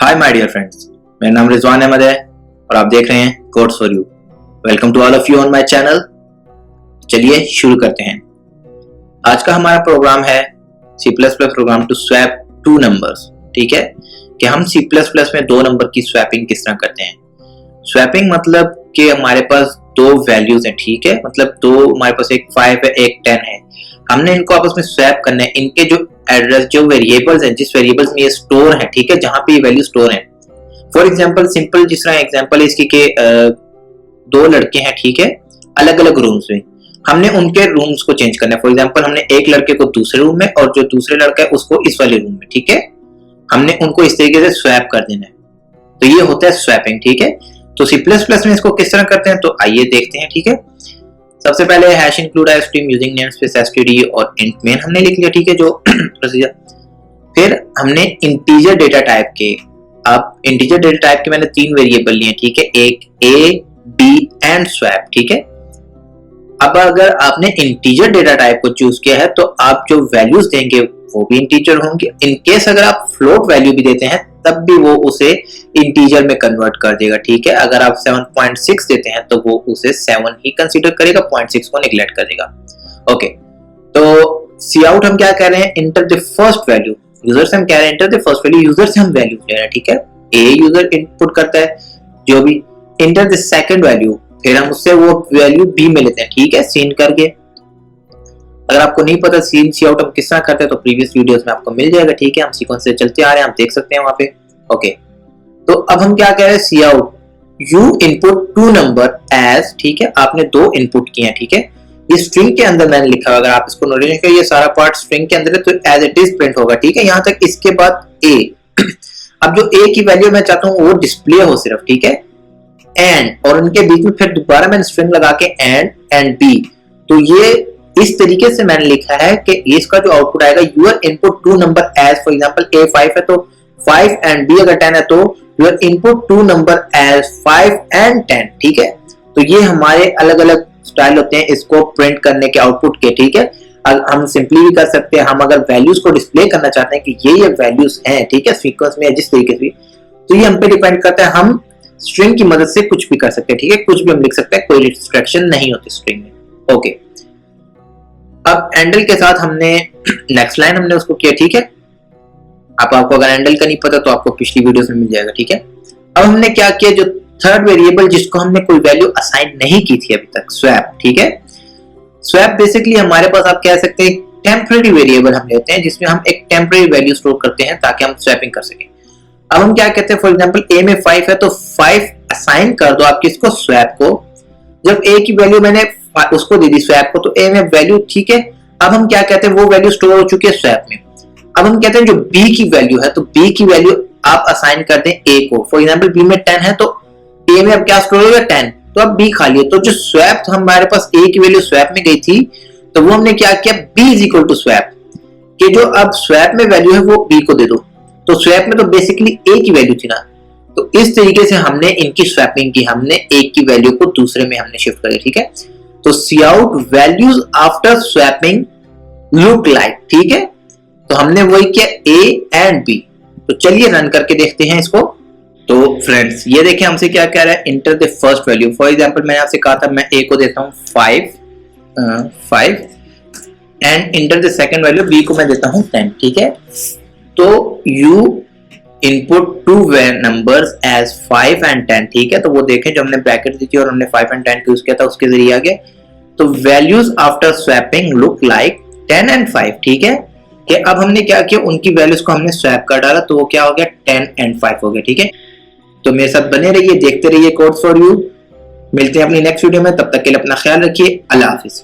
Hi my dear friends, मेरा नाम रिजवान अहमद है और आप देख रहे हैं codes for you. Welcome to all of you on my channel. चलिए शुरू करते हैं। आज का हमारा प्रोग्राम है C++ program to swap two numbers. ठीक है कि हम C++ में दो नंबर की स्वैपिंग किस तरह करते हैं। स्वैपिंग मतलब कि हमारे पास दो वैल्यूज हैं। ठीक है, मतलब दो हमारे पास एक 5 है एक 10 है, हमने इनको आपस में स्वैप करना है। इनके जो एड्रेस जो वेरिएबल्स हैं, जिस वेरिएबल्स में ये स्टोर है, ठीक है, जहां पे ये वैल्यू स्टोर है। फॉर एग्जांपल सिंपल जिस तरह एग्जांपल इसकी के दो लड़के हैं, ठीक है, अलग अलग रूम्स में, हमने उनके रूम्स को चेंज करना है। फॉर एग्जांपल हमने एक लड़के को दूसरे रूम में और जो दूसरे लड़का है उसको इस वाले रूम में, ठीक है, हमने उनको इस तरीके से स्वैप कर देना है। तो ये होता है स्वैपिंग। ठीक है, तो C++ में इसको किस तरह करते हैं तो आइए देखते हैं। ठीक है, सबसे पहले hash include stream using namespace std और int main हमने लिख लिया। ठीक है, जो प्रोसीजर। फिर हमने इंटीजर डेटा टाइप के, अब इंटीजर डेटा टाइप के मैंने तीन वेरिएबल लिए। ठीक है, एक a b एंड स्वैप। ठीक है, अब अगर आपने इंटीजर डेटा टाइप को चूज किया है तो आप जो वैल्यूज देंगे वो भी इंटीजर होंगे। इन केस अगर आप फ्लोट वैल्यू भी देते हैं तब भी वो उसे इंटीजर में कन्वर्ट कर देगा। ठीक है, अगर आप 7.6 देते हैं तो वो उसे 7 ही कंसीडर करेगा, 0.6 को नेग्लेक्ट कर देगा। ओके, तो सी आउट हम क्या कह रहे हैं, enter the first value. User से हम कह रहे हैं enter the first value, user से हम वैल्यू ले रहे हैं। ठीक है, ए यूजर इनपुट करता है जो भी, इंटर द सेकंड वैल्यू, फिर हम उससे वो वैल्यू बी में लेते हैं। ठीक है, सीन करके। अगर आपको नहीं पता सीन सी आउट हम किस तरह करते हैं तो प्रीवियस वीडियोस में आपको मिल जाएगा। ठीक है, हम सीक्वेंस से चलते आ रहे हैं, आप देख सकते हैं वहां पे। ओके, तो अब हम क्या कह रहे हैं, cout you input two number as, ठीक है, आपने दो इनपुट किए हैं। ठीक है, ये स्ट्रिंग के अंदर मैंने लिखा है, अगर आप इसको नोटिस करें ये सारा पार्ट स्ट्रिंग के अंदर है तो एज इट इज प्रिंट होगा। ठीक है, यहां तक, इसके बाद ए। अब जो ए की वैल्यू मैं चाहता हूं वो डिस्प्ले हो सिर्फ। ठीक है, एंड, और उनके बीच में फिर दोबारा मैंने स्ट्रिंग लगा के एंड बी। तो ये इस तरीके से मैंने लिखा है कि इसका जो आउटपुट आएगा, your input two number as, for example a 5 है तो 5 एंड बी अगर 10 है तो your input two number as 5 and 10। ठीक है, तो ये हमारे अलग अलग स्टाइल होते हैं इसको प्रिंट करने के आउटपुट के। ठीक है, हम सिंपली भी कर सकते हैं, हम अगर वैल्यूज को डिस्प्ले करना चाहते हैं कि ये वैल्यूज हैं, ठीक है, सीक्वेंस में जिस तरीके से, तो ये हम पे डिपेंड करता है। हम स्ट्रिंग की मदद से कुछ भी कर सकते हैं। ठीक है, कुछ भी हम लिख सकते हैं, कोई रिस्ट्रिक्शन नहीं होती स्ट्रिंग में। ओके, अब एंडल के साथ हमने नेक्स्ट लाइन हमने उसको किया। ठीक है, आपको अगर एंडल का नहीं पता तो आपको पिछली वीडियोस में मिल जाएगा। ठीक है, अब हमने क्या किया, जो थर्ड वेरिएबल जिसको हमने कोई वैल्यू असाइन नहीं की थी अभी तक, स्वैप। ठीक है, स्वैप बेसिकली हमारे पास आप कह सकते हैं टेम्परेरी वेरिएबल हम लेते हैं जिसमें हम एक टेम्परेरी वैल्यू स्टोर करते हैं ताकि हम स्वैपिंग कर सकें। अब हम क्या कहते हैं, फॉर एग्जांपल ए में 5 है तो 5 असाइन कर दो आप किसको, स्वैप को। जब ए की वैल्यू मैंने उसको दे दी स्वैप को तो ए में वैल्यू, ठीक है, अब हम क्या कहते हैं, वो वैल्यू स्टोर हो चुकी है स्वैप में। अब हम कहते हैं जो बी की वैल्यू है तो बी की वैल्यू आप असाइन कर दें ए को। फॉर एग्जांपल बी में 10 है तो ए में अब क्या स्टोर होगा, 10, तो अब बी खाली है। तो जो स्वैप हमारे पास ए की वैल्यू स्वैप में गई थी तो वो हमने क्या किया, b is equal to swap, कि जो अब स्वैप में वैल्यू है वो बी को दे दो। तो स्वैप में तो बेसिकली ए की वैल्यू थी ना, तो इस तरीके से हमने इनकी स्वैपिंग की, हमने ए की वैल्यू को दूसरे में हमने शिफ्ट कर दिया। ठीक है, तो cout values after swapping look like. ठीक है, तो हमने वही किया ए एंड बी। तो चलिए रन करके देखते हैं इसको। तो फ्रेंड्स ये देखें हमसे क्या कह रहा है, enter the first value. For example मैंने आपसे कहा था मैं ए को देता हूं 5 and enter the second value, b को मैं देता हूं 10। ठीक है, तो you input two numbers as 5 and 10। ठीक है, तो वो देखें जो हमने ब्रैकेट दी थी और हमने 5 एंड 10 यूज किया था उसके जरिए आ गया। तो values after swapping look like 10 and 5। ठीक है, कि अब हमने क्या किया, उनकी वैल्यूज को हमने स्वैप कर डाला तो वो क्या हो गया, 10 एंड 5 हो गया। ठीक है, तो मेरे साथ बने रहिए, देखते रहिए कोड्स फॉर यू। मिलते हैं अपनी नेक्स्ट वीडियो में, तब तक के लिए अपना ख्याल रखिए। अल्लाह हाफिज।